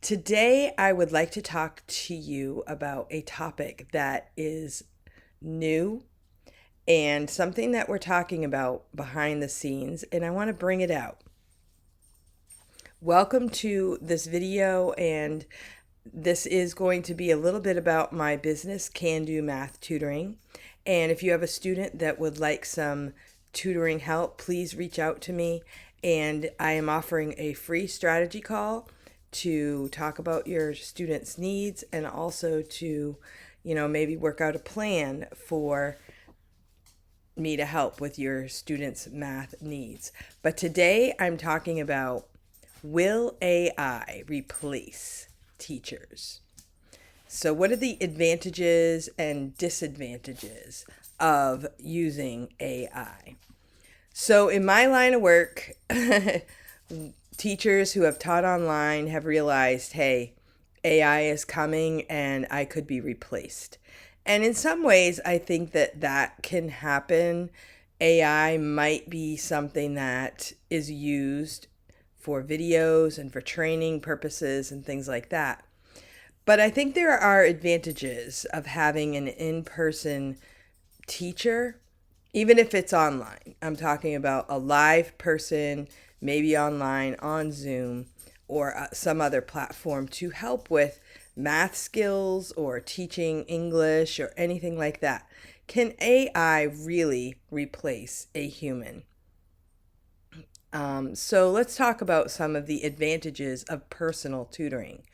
Today, I would like to talk to you about a topic that is new and something that we're talking about behind the scenes, and I want to bring it out. Welcome to this video, and this is going to be a little bit about my business, Can Do Math Tutoring. And if you have a student that would like some tutoring help, please reach out to me. And I am offering a free strategy call to talk about your students' needs and also to, maybe work out a plan for me to help with your students' math needs. But today I'm talking about, will AI replace teachers? So what are the advantages and disadvantages of using AI? So in my line of work, teachers who have taught online have realized, hey, AI is coming and I could be replaced. And in some ways, I think that can happen. AI might be something that is used for videos and for training purposes and things like that. But I think there are advantages of having an in-person teacher, even if it's online. I'm talking about a live person, maybe online, on Zoom, or some other platform to help with math skills or teaching English or anything like that. Can AI really replace a human? So let's talk about some of the advantages of personal tutoring.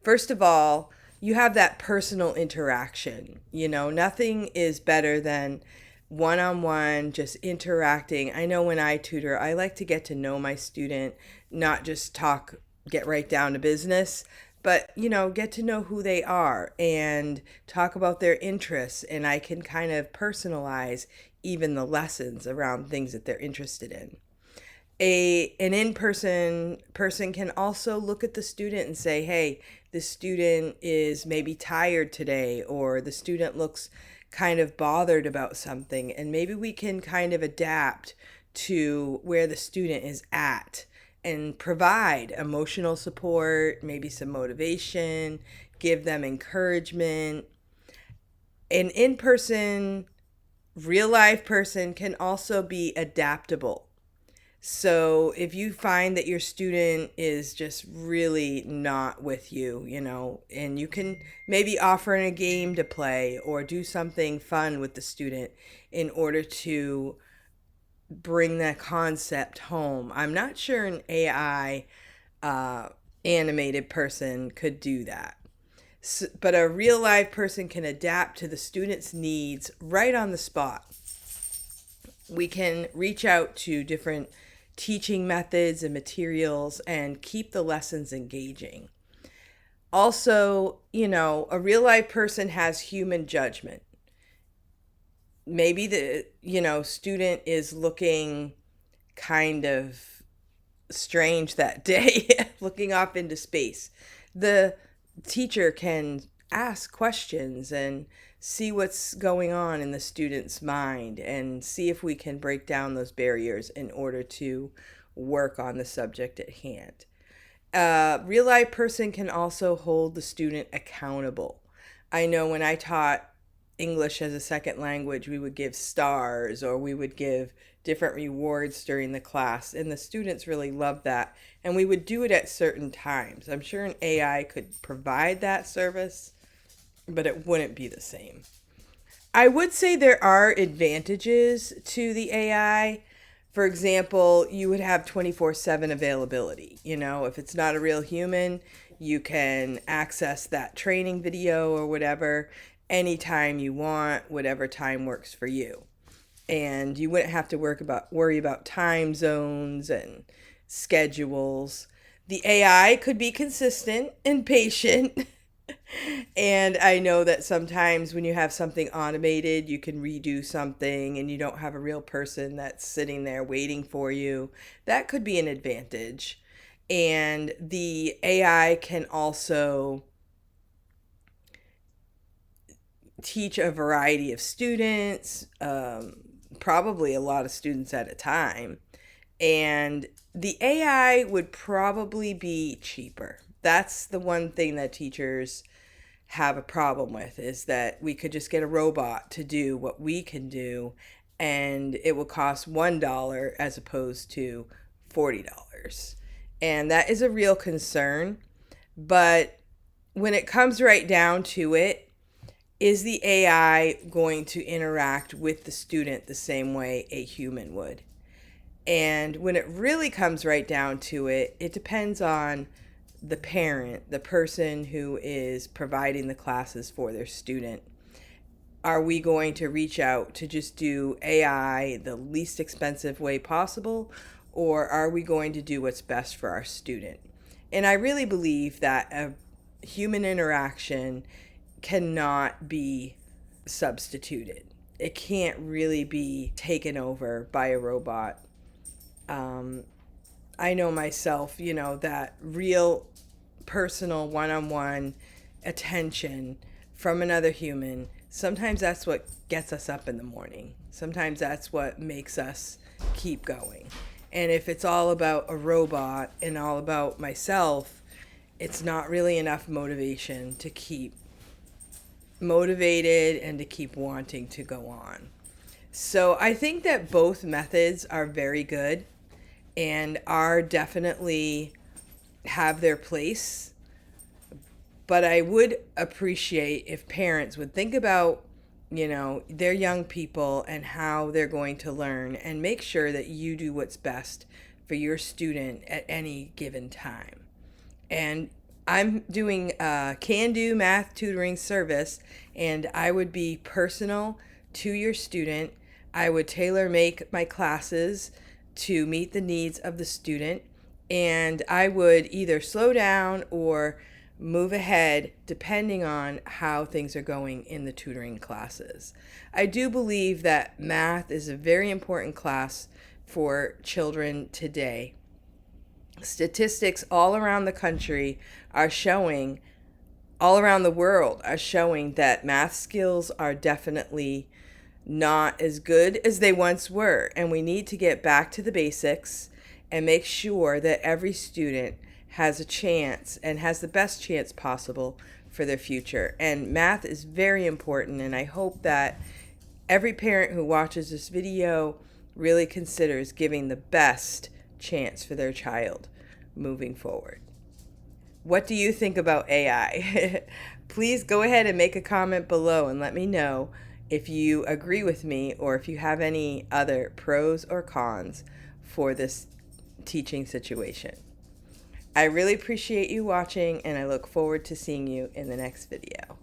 First of all, you have that personal interaction. Nothing is better than one-on-one, just interacting. I know when I tutor, I like to get to know my student, not just get right down to business, but, get to know who they are and talk about their interests. And I can kind of personalize even the lessons around things that they're interested in. An in-person person can also look at the student and say, hey, the student is maybe tired today, or the student looks kind of bothered about something, and maybe we can kind of adapt to where the student is at and provide emotional support, maybe some motivation, give them encouragement. An in-person, real-life person can also be adaptable. So if you find that your student is just really not with you, and you can maybe offer in a game to play or do something fun with the student in order to bring that concept home. I'm not sure an AI animated person could do that. So, but a real live person can adapt to the student's needs right on the spot. We can reach out to different teaching methods and materials and keep the lessons engaging. Also, a real life person has human judgment. Maybe the, student is looking kind of strange that day, looking off into space. The teacher can ask questions and see what's going on in the student's mind and see if we can break down those barriers in order to work on the subject at hand. A real life person can also hold the student accountable. I know when I taught English as a second language, we would give stars or we would give different rewards during the class, and the students really loved that. And we would do it at certain times. I'm sure an AI could provide that service, but it wouldn't be the same. I would say there are advantages to the AI. For example, you would have 24/7 availability. If it's not a real human, you can access that training video or whatever anytime you want, whatever time works for you. And you wouldn't have to worry about time zones and schedules. The AI could be consistent and patient. And I know that sometimes when you have something automated, you can redo something and you don't have a real person that's sitting there waiting for you. That could be an advantage. And the AI can also teach a variety of students, probably a lot of students at a time. And the AI would probably be cheaper That's the one thing that teachers have a problem with, is that we could just get a robot to do what we can do, and it will cost $1 as opposed to $40. And that is a real concern. But when it comes right down to it, is the AI going to interact with the student the same way a human would? And when it really comes right down to it, it depends on the parent, the person who is providing the classes for their student. Are we going to reach out to just do AI the least expensive way possible, or are we going to do what's best for our student? And I really believe that a human interaction cannot be substituted. It can't really be taken over by a robot. I know myself, that real personal one-on-one attention from another human, sometimes that's what gets us up in the morning. Sometimes that's what makes us keep going. And if it's all about a robot and all about myself, it's not really enough motivation to keep motivated and to keep wanting to go on. So I think that both methods are very good and are definitely have their place. But I would appreciate if parents would think about, their young people and how they're going to learn, and make sure that you do what's best for your student at any given time. And I'm doing a can-do math tutoring service, and I would be personal to your student. I would tailor make my classes to meet the needs of the student, and I would either slow down or move ahead depending on how things are going in the tutoring classes. I do believe that math is a very important class for children today. Statistics all around the country are showing, all around the world are showing that math skills are definitely not as good as they once were. And we need to get back to the basics and make sure that every student has a chance and has the best chance possible for their future. And math is very important, and I hope that every parent who watches this video really considers giving the best chance for their child moving forward. What do you think about AI? Please go ahead and make a comment below and let me know if you agree with me or if you have any other pros or cons for this teaching situation. I really appreciate you watching, and I look forward to seeing you in the next video.